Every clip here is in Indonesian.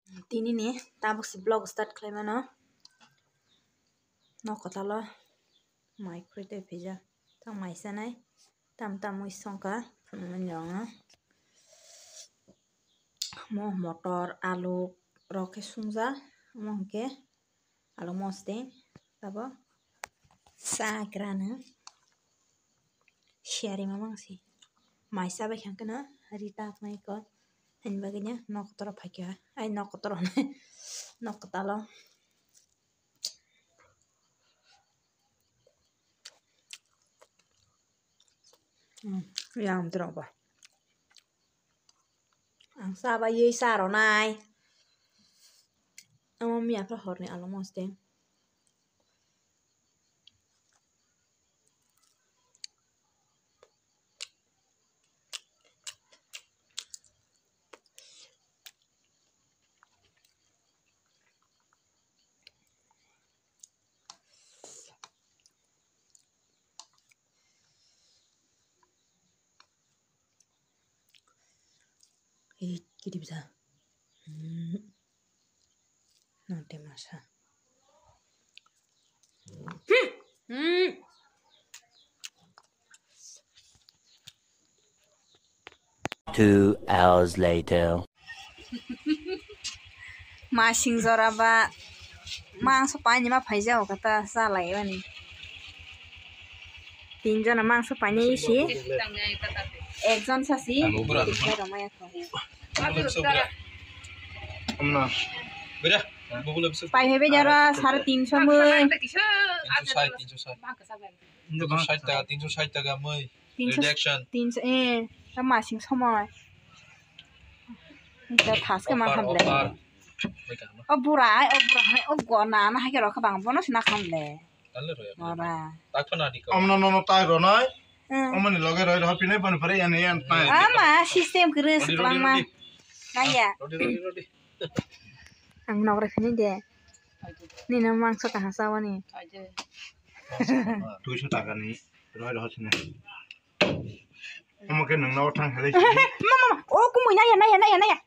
Tini nih, tabuk si blog start klaim mana? No kota lo, mai kru deh beja, tang mai sanai, tam mui songka, penuh nyong. Mau motor, alu, roke sungza, mau ke, alu moste, tabo, sagrana, share mamang si, mai sabe yang kena, hari tak mai ko, hen bagainya, no kota lo pakai, no kota lo, no kota lo. Yang terapa? Ang sabar ye saro nai. Amo mi apa horne alamos deh. Gini bisa. Nanti masa. 2 hours later. Masing zoraba. Mangso pani ma phaijao kata salai bani. Tinjona mangso pani isi. Ekjon sasi. Pai hebe jara 350 mui. 360 টাকা মই রিডাকশন 300 masing সময়. Kita tas ke mang hamle. Burai, gona na hai ke ro khabang bono sina khamle. তালে রয় Ora. তাকনা দিক no tai ro nai amani loge roi ro pine ban pare yan yan tai Ama sistem keres lang ma. Kaya. রডি Ang nok rek ni de. Ni na mangso ka hasawa ni. 200 টাকা ni roi ro sine আমাকে নংনাও থাং হেলে Mama, oh kumu na ya.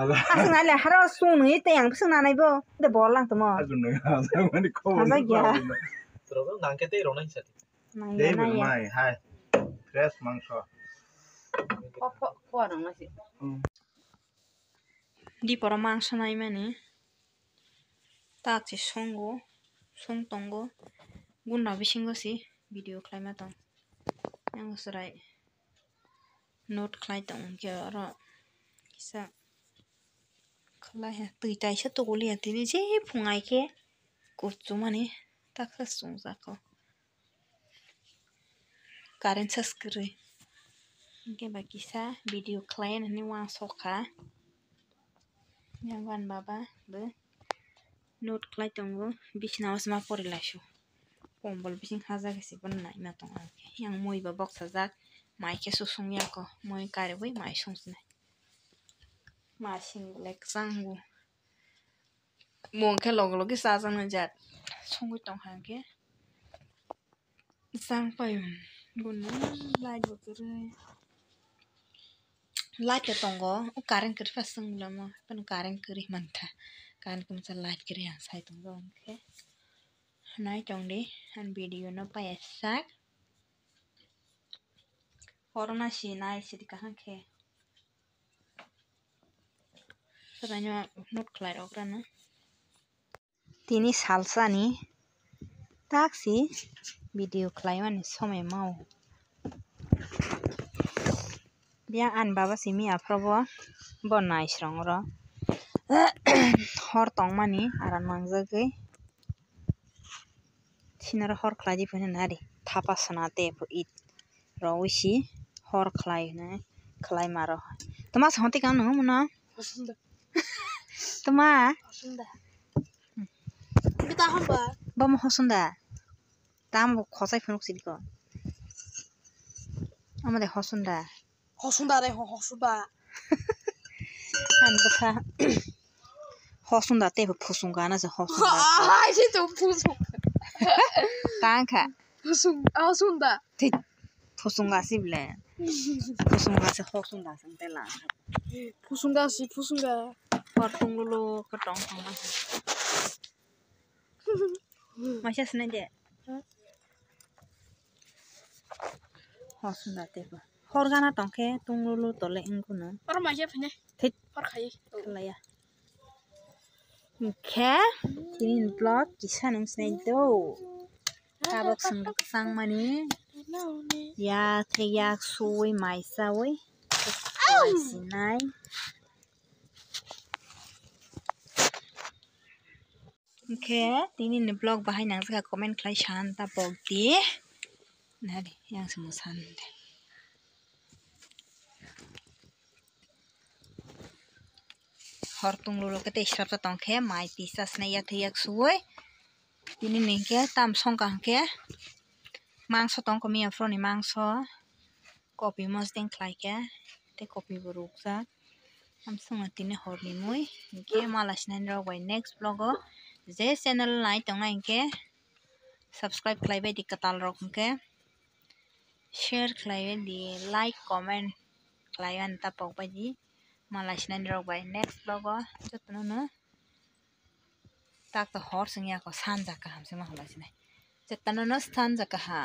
ala Asung ale haro sung ni teng sung na nai bo. De bol lang tomo. agun na mani ko Asa ya. তোর নাংকেতে রনাই সাথে Na dei ya. mai hai fresh mangso Di pora mangso nai mani. Tak si songo, song tongo. Guna bisingo si video klima tong. Yang serai note klai tong ke ro. Kisa klai ha tui tai sa to goli atini je phungai ke kuchu mani tak sa sung za ko. Karen subscribe. Ke ba kisa video klai ni wang soka. Yang wan baba be note klai tongo bisna osma pore lasho. Pombol bising haza ke sipon nai ma tong yang moi ba box hazak mai ke susung ya ko moi kare boi mai sung sne ma sing lek sangu mon ke log sa sang na jat sung tong hang ke sang pai gun lai bo kure lai ke tongo u karen kir fa sung lama pan karen kiri manta kan kum sa lai kiri yang sai tongo ke nai chong di han video no pa sak corona si nai si dikahan ke sebenarnya not clear okra tini salsa ni taksi video klaiman ni some mau biang an baba simi aprobo bonai srong ro hor tong mani aran mangjagai Sinara hor klai pun nari thapa sanate po it rawisi hor klai na klai maro toma sonti kan no muna toma Kita hamba. bam hosunda tam khosai phunuk sidiko amade hosunda Hosunda deh, hosuda. an basa hosunda te phusunga na se hosunda Ah, itu pusung. tangka Pusung, hosunda. phusunga sible phusunga se hosunda sante la Pusunga sih, pusunga. hor tung lulu ketong sama masih seneng deh hor sunda teba hor gana tongke tung lulu tole ingkuno Orang macam apa nih? Thit. Orang kaya. kelaya oke ini vlog kisah nung seneng do kabok sendok sang mani ya teyak suwi maisa wi sinai oke ini nih vlog bahai nang saka komen klai shanta bogdi nari yang semusan hortung lulu kete israp ta tongke mai tisa snaya teyak suwi ini nih ke tam songkang ke mangso tongko mi afroni mangso kopi mos ding klai ke te kopi buruk sa am sunga tine horni mui ke malas nan ro by next vlog je channel nai tong nai ke subscribe klai bai di katal rok ke share klai bai di like comment klai an ta pok bai di malas nan ro by next vlog jotno no tak to hor singya ko sanja ka ham se ma holas nai jotno no sanja ka ha